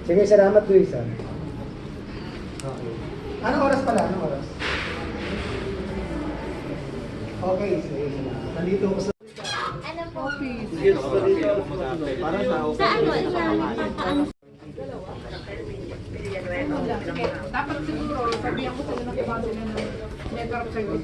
Sige, salamat Luis. Okay. Anong oras pala? Anong oras? Okay, sige. Nandito ko sa... Ano po? Para sa Sa ano? Papaano? Dapat siguro, sabihan ko sila ng iba sila ng network service.